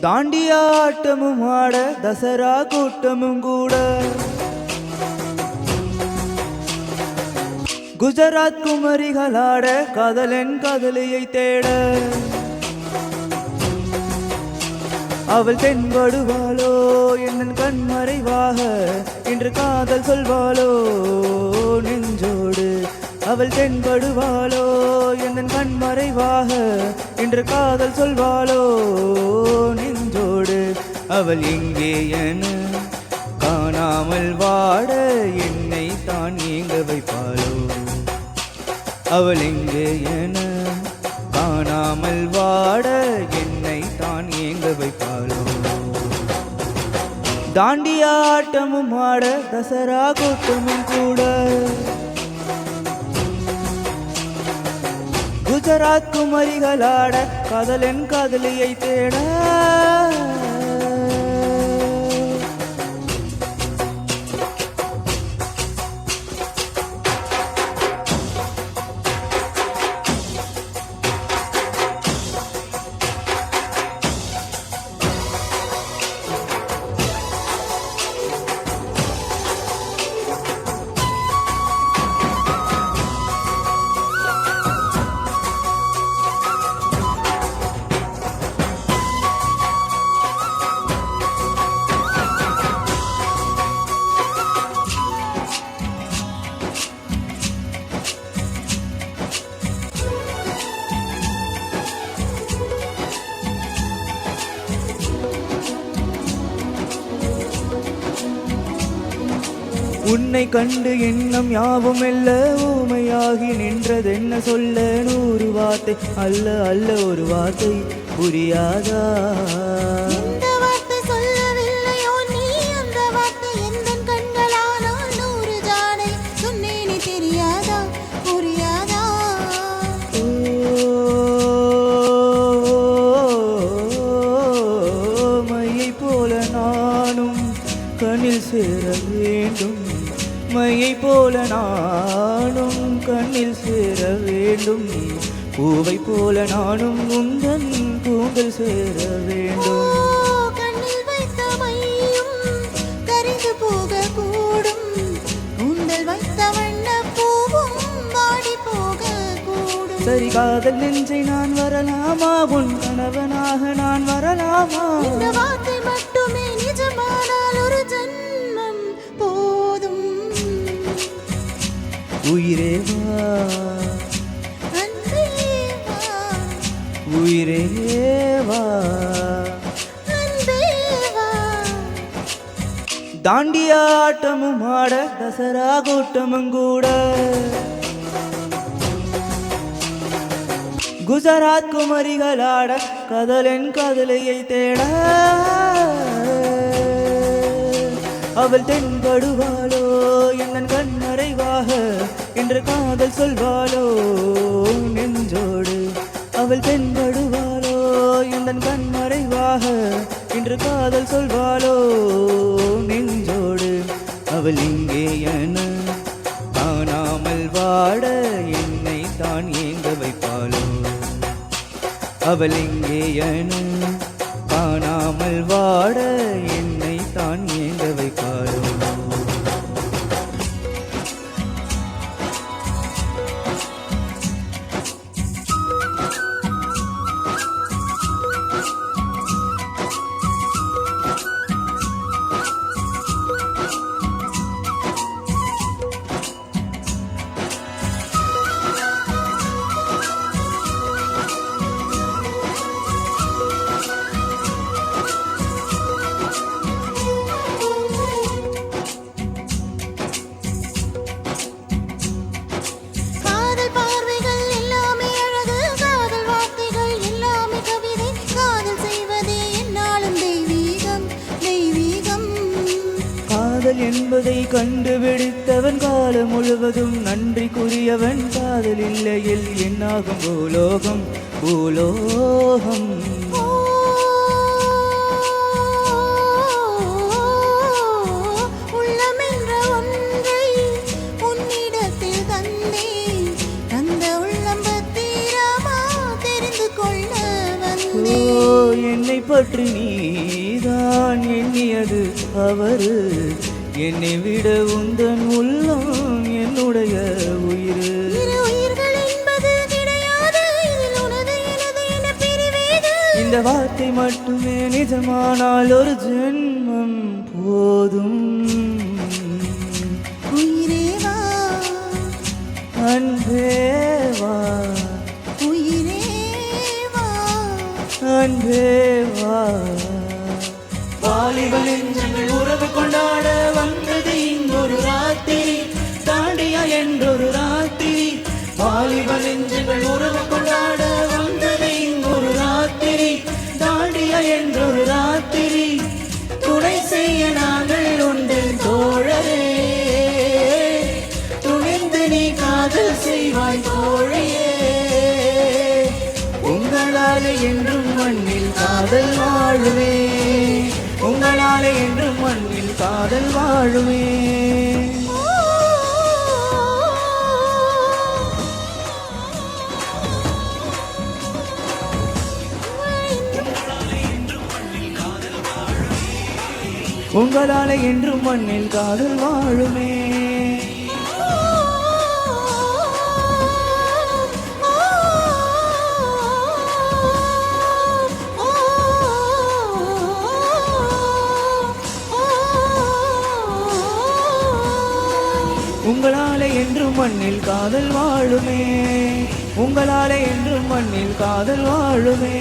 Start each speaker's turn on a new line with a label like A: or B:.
A: தாண்டியாட்டமும் ஆட தசரா கூட்டமும் கூட குஜராத் குமரிகளாட காதலன் காதலியை தேட அவள் தென்படுவாளோ என்னன் கண்மறைவாக இன்று காதல் சொல்வாளோ நெஞ்சோடு அவள் தென்படுவாளோ என்னன் கண்மறைவாக இன்று காதல் சொல்வாளோ நெஞ்சோடு அவள் எங்கே என காணாமல் வாட என்னை தான் ஏங்க வைப்பாளோ அவள் எங்கே என காணாமல் வாட என்னை தான் ஏங்க வைப்பாளோ தாண்டியாட்டமும் ஆட தசரா கூட்டமும் கூட குஜராத் குமரிகளாட காதலன் காதலியை தேட உன்னை கண்டு எண்ணம் யாவும் எல்ல ஊமையாகி நின்றதென்ன சொல்ல 100 வார்த்தை அல்ல அல்ல ஒரு வார்த்தை புரியாதா
B: இந்த வார்த்தை சொல்லவில்லையோ நீ அந்த வார்த்தை எந்தன் கண்களானால் 100 ஜாடை சொன்னேனே தெரியாதா புரியாதா
A: மையை போல நானும் கண்ணில் சேர வேண்டும் மையை போல நானும் கண்ணில் சேர வேண்டும் பூவை போல நானும் உந்தன் கூந்தல் சேர வேண்டும்
B: கண்ணில் வைத்த மையும் கரிந்து போக கூடும் கூந்தல் வைத்த வண்ண பூவும் வாடி போக கூடும்
A: சரி காதல் நெஞ்சை நான் வரலாமா உன் கணவனாக நான் வரலாமா
B: இந்த வார்த்தை மட்டுமே நிஜமானால் ஒரு ஜன்மம் போதும்
A: உயிரே வா
B: அன்பே வா
A: உயிரே வா
B: அன்பே வா
A: தாண்டியாட்டமும் ஆட தசரா கூட்டமும் கூட குஜராத் குமரிகளாட காதலன் காதலியை தேட அவள் தென்படுவாளோ என்னன் கண்மறைவாக என்று காதல் சொல்வாளோ நெஞ்சோடு அவள் தென்படுவாளோ என்னன் கண்மறைவாக என்று காதல் சொல்வாளோ நெஞ்சோடு அவள் இங்கே என காணாமல் வாட என்னை தான் ஏங்க வைப்பாளோ அவள் இங்கே என காணாமல் வாட என்னை தான் ஏங்க வைப்பாளோ
B: காதல் பார்வைகள் எல்லாமே அழகு காதல் வார்த்தைகள் எல்லாமே கவிதை காதல் செய்வதே என்னாலும் தெய்வீகம் தெய்வீகம்
A: காதல் என்பதை கண்டுபிடித்தவன் காலம் முழுவதும் நன்றிக்குரியவன் காதல் இல்லையில் என்னாகும் பூலோகம் பூலோகம்
B: ஓ உள்ளமென்ற ஒன்றை உன்னிடத்தில் தந்தேன் தந்த உள்ளம் பத்திரமா தெரிந்து கொள்ள வந்தேன்
A: பற்றி நீதான் எண்ணியது தவறு. என்னை விட உந்தன் உள்ளம் என்னுடைய உயிர்.
B: இரு உயிர்கள் என்பது கிடையாது, இதில் உனது எனது என பிரிவேது.
A: இந்த வார்த்தை மட்டுமே நிஜமானால் ஒரு ஜென்மம் போதும்.
B: உயிரே வா,
A: அன்பே வா,
B: உயிரே வா,
A: அன்பே வா. வாலிப நெஞ்சங்கள் உறவு கொண்டாட வந்தது இங்கொரு ராத்திரி, தாண்டியா என்றொரு ராத்திரி. வாலிப நெஞ்சங்கள் உறவு கொண்டாட வந்தது இங்கொரு ராத்திரி, தாண்டியா என்றொரு ராத்திரி. துணை செய்ய நாங்கள் உண்டு தோழரே, துணிந்து நீ காதல் செய்வாய் தோழியே. உங்களாலே என்றும் மண்ணில் காதல் வாழுமே, உங்களாலே என்றும் மண்ணில் காதல் வாழுமே. உங்களாலே என்றும் மண்ணில் காதல் வாழுமே. உங்களாலே என்றும் மண்ணில் காதல் வாழுமே, உங்களாலே என்றும் மண்ணில் காதல் வாழுமே.